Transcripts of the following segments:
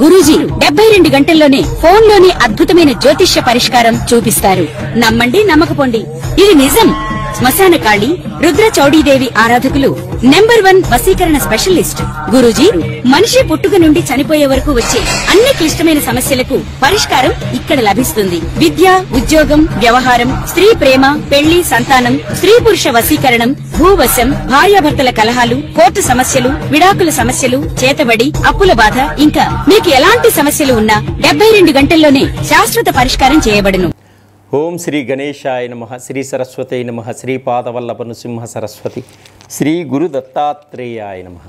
గురూజీ 72 గంటల్లోనే ఫోన్ లోని అద్భుతమైన జ్యోతిష్య పరిష్కారం చూపిస్తారు. నమ్మండి, నమ్మకపోండి, ఇది నిజం. శ్మశాన కాళి రుద్ర చౌడీదేవి ఆరాధకులు నంబర్ 1 వశీకరణ స్పెషలిస్ట్. గురూజీ మనిషి పుట్టుక నుండి చనిపోయే వరకు వచ్చే అన్ని క్లిష్టమైన సమస్యలకు పరిష్కారం ఇక్కడ లభిస్తుంది. విద్య, ఉద్యోగం, వ్యవహారం, స్త్రీ ప్రేమ, పెళ్లి, సంతానం, స్త్రీ పురుష వశీకరణం, భూవశం, భార్యాభర్తల కలహాలు, కోర్టు సమస్యలు, విడాకుల సమస్యలు, చేతబడి, అప్పుల బాధ, ఇంకా మీకు ఎలాంటి సమస్యలు ఉన్నా 72 గంటల్లోనే శాశ్వత పరిష్కారం చేయబడును. ఓం శ్రీ గణేశాయ నమః, శ్రీ సరస్వతై నమః, శ్రీ పాదవల్లభ నృసింహ సరస్వతి, శ్రీ గురు దత్తాత్రేయాయ నమః.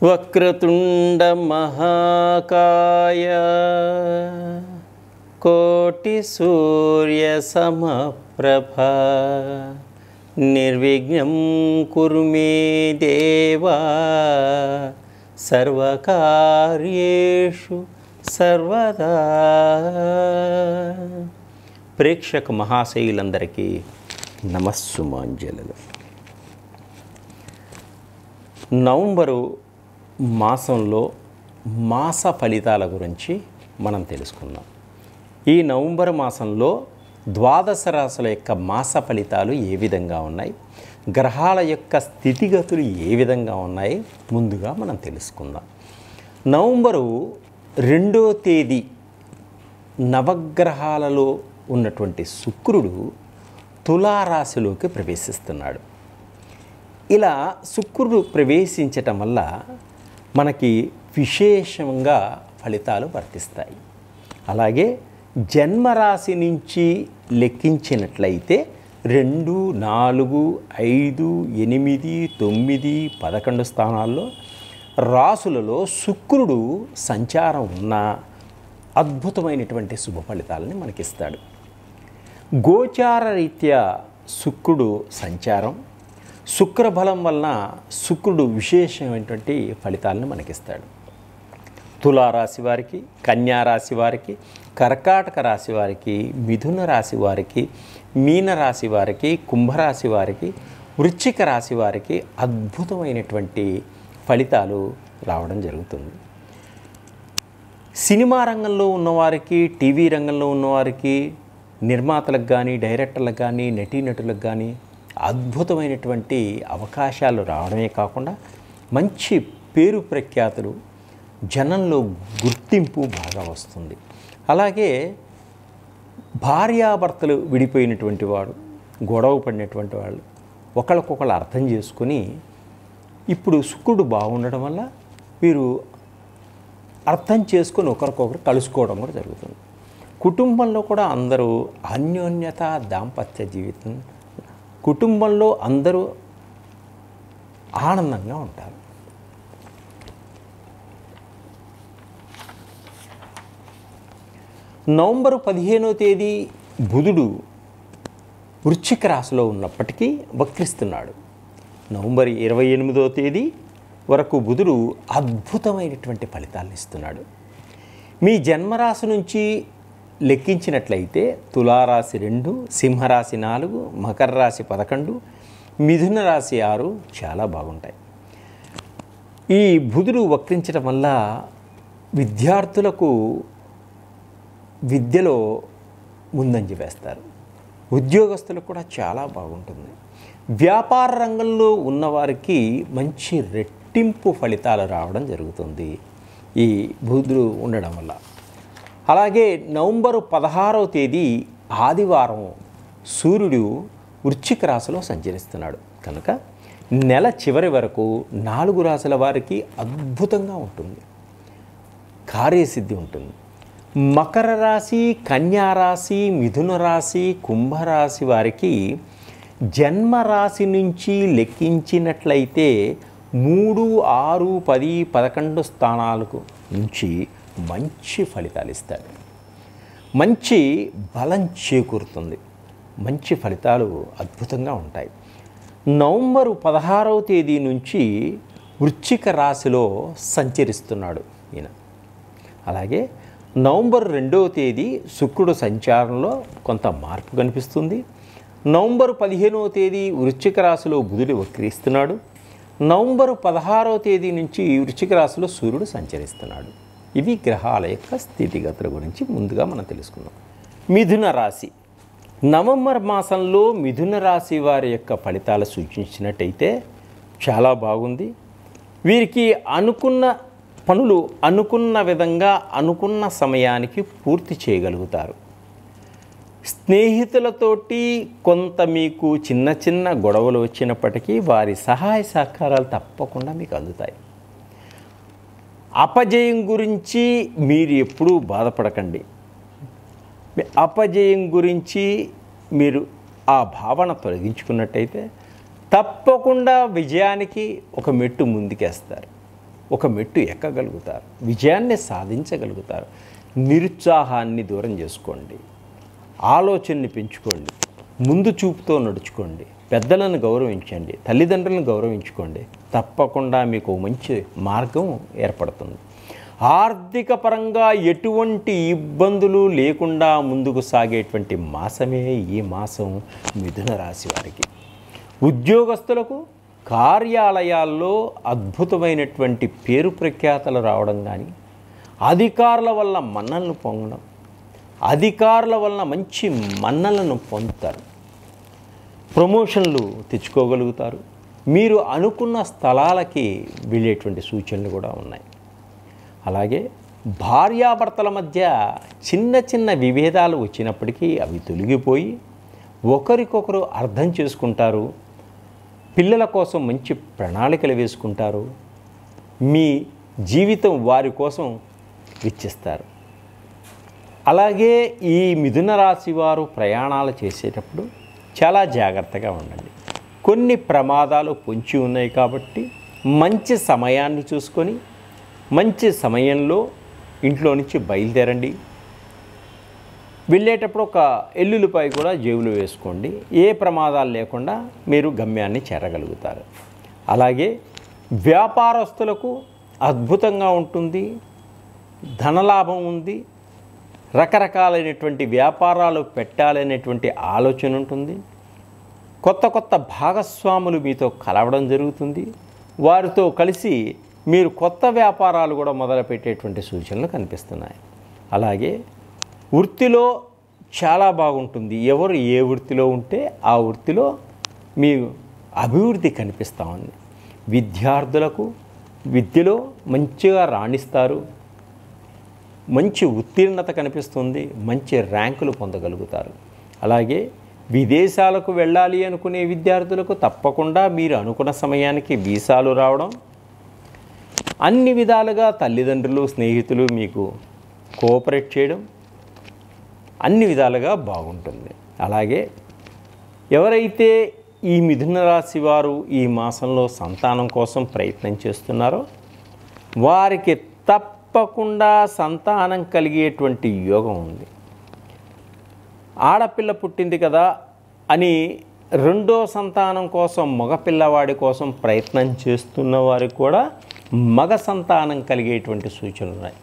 వక్రతుండ మహాకాయ కోటి సూర్య సమప్రభ నిర్విఘ్నం కురు మే దేవా సర్వకార్యేషు సర్వదా. ప్రేక్షక మహాశయులందరికీ నమస్సుమాంజలు. నవంబరు మాసంలో మాస ఫలితాల గురించి మనం తెలుసుకుందాం. ఈ నవంబర్ మాసంలో ద్వాదశ రాశుల యొక్క మాస ఫలితాలు ఏ విధంగా ఉన్నాయి, గ్రహాల యొక్క స్థితిగతులు ఏ విధంగా ఉన్నాయి ముందుగా మనం తెలుసుకుందాం. నవంబరు 2వ తేదీ నవగ్రహాలలో ఉన్నటువంటి శుక్రుడు తులారాశిలోకి ప్రవేశిస్తున్నాడు. ఇలా శుక్రుడు ప్రవేశించటం వల్ల మనకి విశేషంగా ఫలితాలు వర్తిస్తాయి. అలాగే జన్మరాశి నుంచి లెక్కించినట్లయితే 2, 4, 5, 8, 9, 11 స్థానాల్లో రాసులలో శుక్రుడు సంచారం ఉన్న అద్భుతమైనటువంటి శుభ ఫలితాలని మనకిస్తాడు. గోచార రీత్యా శుక్రుడు సంచారం, శుక్రబలం వలన శుక్రుడు విశేషమైనటువంటి ఫలితాలను మనకిస్తాడు. తులారాశి వారికి, కన్యారాశి వారికి, కర్కాటక రాశి వారికి, మిథున రాశి వారికి, మీనరాశి వారికి, కుంభరాశి వారికి, వృశ్చిక రాశి వారికి అద్భుతమైనటువంటి ఫలితాలు రావడం జరుగుతుంది. సినిమా రంగంలో ఉన్నవారికి, టీవీ రంగంలో ఉన్నవారికి, నిర్మాతలకు కానీ, డైరెక్టర్లకు కానీ, నటీనటులకు కానీ అద్భుతమైనటువంటి అవకాశాలు రావడమే కాకుండా మంచి పేరు ప్రఖ్యాతులు, జనంలో గుర్తింపు బాగా వస్తుంది. అలాగే భార్యాభర్తలు విడిపోయినటువంటి వాడు, గొడవ పడినటువంటి వాళ్ళు ఒకళ్ళకొకళ్ళు అర్థం చేసుకొని ఇప్పుడు శుక్రుడు బాగుండడం వల్ల వీరు అర్థం చేసుకొని ఒకరికొకరు కలుసుకోవడం కూడా జరుగుతుంది. కుటుంబంలో కూడా అందరూ అన్యోన్యత, దాంపత్య జీవితం, కుటుంబంలో అందరూ ఆనందంగా ఉంటారు. నవంబరు 15వ తేదీ బుధుడు వృశ్చిక రాశిలో ఉన్నప్పటికీ వక్రిస్తున్నాడు. నవంబర్ 28వ తేదీ వరకు బుధుడు అద్భుతమైనటువంటి ఫలితాలను ఇస్తున్నాడు. మీ జన్మరాశి నుంచి లెక్కించినట్లయితే తులారాశి 2, సింహరాశి 4, మకర రాశి 11, మిథున రాశి 6 చాలా బాగుంటాయి. ఈ బుధుడు వక్రించడం వల్ల విద్యార్థులకు విద్యలో ముందంజ వేస్తారు. ఉద్యోగస్తులకు కూడా చాలా బాగుంటుంది. వ్యాపార రంగంలో ఉన్నవారికి మంచి రెట్టింపు ఫలితాలు రావడం జరుగుతుంది ఈ బుధుడు ఉండడం వల్ల. అలాగే నవంబరు 16వ తేదీ ఆదివారం సూర్యుడు వృశ్చిక రాశిలో సంచరిస్తున్నాడు కనుక నెల చివరి వరకు 4 రాశుల వారికి అద్భుతంగా ఉంటుంది, కార్యసిద్ధి ఉంటుంది. మకర రాశి, కన్యారాశి, మిథున రాశి, కుంభరాశి వారికి జన్మరాశి నుంచి లెక్కించినట్లయితే 3, 6, 10, 11 స్థానాలకు నుంచి మంచి ఫలితాలు ఇస్తాడు. మంచి బలం చేకూరుతుంది, మంచి ఫలితాలు అద్భుతంగా ఉంటాయి. నవంబరు 16వ తేదీ నుంచి వృశ్చిక రాశిలో సంచరిస్తున్నాడు ఈయన. అలాగే నవంబర్ 2వ తేదీ శుక్రుడు సంచారంలో కొంత మార్పు కనిపిస్తుంది. నవంబర్ 15వ తేదీ వృశ్చిక రాశిలో బుధుడు వక్రిస్తున్నాడు. నవంబరు 16వ తేదీ నుంచి వృశ్చిక రాశిలో సూర్యుడు సంచరిస్తున్నాడు. ఇవి గ్రహాల యొక్క స్థితిగతుల గురించి ముందుగా మనం తెలుసుకుందాం. మిథున రాశి. నవంబర్ మాసంలో మిథున రాశి వారి యొక్క ఫలితాలు సూచించినట్టయితే చాలా బాగుంది. వీరికి అనుకున్న పనులు అనుకున్న విధంగా అనుకున్న సమయానికి పూర్తి చేయగలుగుతారు. స్నేహితులతోటి కొంత మీకు చిన్న చిన్న గొడవలు వచ్చినప్పటికీ వారి సహాయ సహకారాలు తప్పకుండా మీకు అందుతాయి. అపజయం గురించి మీరు ఎప్పుడూ బాధపడకండి. అపజయం గురించి మీరు ఆ భావన తొలగించుకున్నట్టయితే తప్పకుండా విజయానికి ఒక మెట్టు ముందుకేస్తారు, ఒక మెట్టు ఎక్కగలుగుతారు, విజయాన్ని సాధించగలుగుతారు. నిరుత్సాహాన్ని దూరం చేసుకోండి, ఆలోచనని పెంచుకోండి, ముందు చూపుతో నడుచుకోండి, పెద్దలను గౌరవించండి, తల్లిదండ్రులను గౌరవించుకోండి. తప్పకుండా మీకు మంచి మార్గం ఏర్పడుతుంది. ఆర్థిక పరంగా ఎటువంటి ఇబ్బందులు లేకుండా ముందుకు సాగేటువంటి మాసమే ఈ మాసం మిథున రాశి వారికి. ఉద్యోగస్తులకు కార్యాలయాల్లో అద్భుతమైనటువంటి పేరు ప్రఖ్యాతలు రావడం కానీ, అధికారుల వల్ల మన్నలను పొందడం, అధికారుల వలన మంచి మన్నలను పొందుతారు, ప్రమోషన్లు తెచ్చుకోగలుగుతారు. మీరు అనుకున్న స్థలాలకి వెళ్ళేటువంటి సూచనలు కూడా ఉన్నాయి. అలాగే భార్యాభర్తల మధ్య చిన్న చిన్న విభేదాలు వచ్చినప్పటికీ అవి తొలగిపోయి ఒకరికొకరు అర్థం చేసుకుంటారు. పిల్లల కోసం మంచి ప్రణాళికలు వేసుకుంటారు. మీ జీవితం వారి కోసం వెచ్చిస్తారు. అలాగే ఈ మిథున రాశి వారు ప్రయాణాలు చేసేటప్పుడు చాలా జాగ్రత్తగా ఉండండి. కొన్ని ప్రమాదాలు పొంచి ఉన్నాయి కాబట్టి మంచి సమయాన్ని చూసుకొని మంచి సమయంలో ఇంట్లో నుంచి బయలుదేరండి. వెళ్ళేటప్పుడు ఒక ఎల్లుల్లిపాయ కూడా జేబులో వేసుకోండి. ఏ ప్రమాదాలు లేకుండా మీరు గమ్యాన్ని చేరగలుగుతారు. అలాగే వ్యాపారస్తులకు అద్భుతంగా ఉంటుంది, ధనలాభం ఉంది, రకరకాలైనటువంటి వ్యాపారాలు పెట్టాలనేటువంటి ఆలోచన ఉంటుంది. కొత్త కొత్త భాగస్వాములు మీతో కలవడం జరుగుతుంది. వారితో కలిసి మీరు కొత్త వ్యాపారాలు కూడా మొదలుపెట్టేటువంటి సూచనలు కనిపిస్తున్నాయి. అలాగే వృత్తిలో చాలా బాగుంటుంది. ఎవరు ఏ వృత్తిలో ఉంటే ఆ వృత్తిలో మీ అభివృద్ధి కనిపిస్తూ ఉంది. విద్యార్థులకు విద్యలో మంచిగా రాణిస్తారు, మంచి ఉత్తీర్ణత కనిపిస్తుంది, మంచి ర్యాంకులు పొందగలుగుతారు. అలాగే విదేశాలకు వెళ్ళాలి అనుకునే విద్యార్థులకు తప్పకుండా మీరు అనుకున్న సమయానికి వీసాలు రావడం, అన్ని విధాలుగా తల్లిదండ్రులు స్నేహితులు మీకు కోఆపరేట్ చేయడం అన్ని విధాలుగా బాగుంటుంది. అలాగే ఎవరైతే ఈ మిథున రాశి వారు ఈ మాసంలో సంతానం కోసం ప్రయత్నం చేస్తున్నారో వారికి తప్పకుండా సంతానం కలిగేటువంటి యోగం ఉంది. ఆడపిల్ల పుట్టింది కదా అని రెండో సంతానం కోసం మగపిల్లవాడి కోసం ప్రయత్నం చేస్తున్న వారికి కూడా మగ సంతానం కలిగేటువంటి సూచనలు ఉన్నాయి.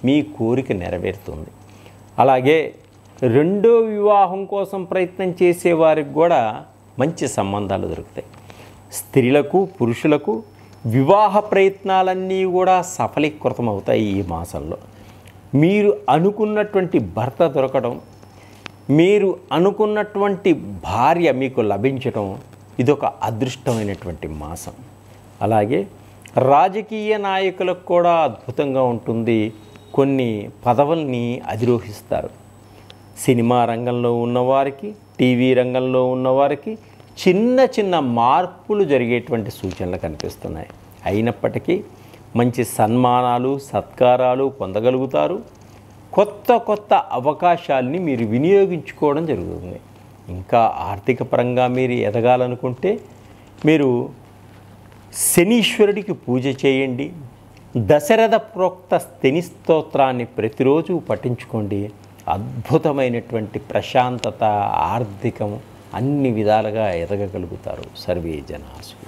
మీ కోరిక నెరవేరుతుంది. అలాగే రెండో వివాహం కోసం ప్రయత్నం చేసేవారికి కూడా మంచి సంబంధాలు దొరుకుతాయి. స్త్రీలకు పురుషులకు వివాహ ప్రయత్నాలన్నీ కూడా సఫలీకృతమవుతాయి. ఈ మాసంలో మీరు అనుకున్నటువంటి భర్త దొరకడం, మీరు అనుకున్నటువంటి భార్య మీకు లభించడం ఇదొక అదృష్టమైనటువంటి మాసం. అలాగే రాజకీయ నాయకులకు కూడా అద్భుతంగా ఉంటుంది. కొన్ని పదవుల్ని అధిరోహిస్తారు. సినిమా రంగంలో ఉన్నవారికి, టీవీ రంగంలో ఉన్నవారికి చిన్న చిన్న మార్పులు జరిగేటువంటి సూచనలు కనిపిస్తున్నాయి. అయినప్పటికీ మంచి సన్మానాలు సత్కారాలు పొందగలుగుతారు. కొత్త కొత్త అవకాశాలని మీరు వినియోగించుకోవడం జరుగుతుంది. ఇంకా ఆర్థిక పరంగా మీరు ఎదగాలనుకుంటే మీరు శనీశ్వరుడికి పూజ చేయండి. దశరథ ప్రోక్త శని స్తోత్రాన్ని ప్రతిరోజు పఠించుకోండి. అద్భుతమైనటువంటి ప్రశాంతత, ఆర్థికం అన్ని విధాలుగా ఎదగగలుగుతారు. సర్వే జనాసు.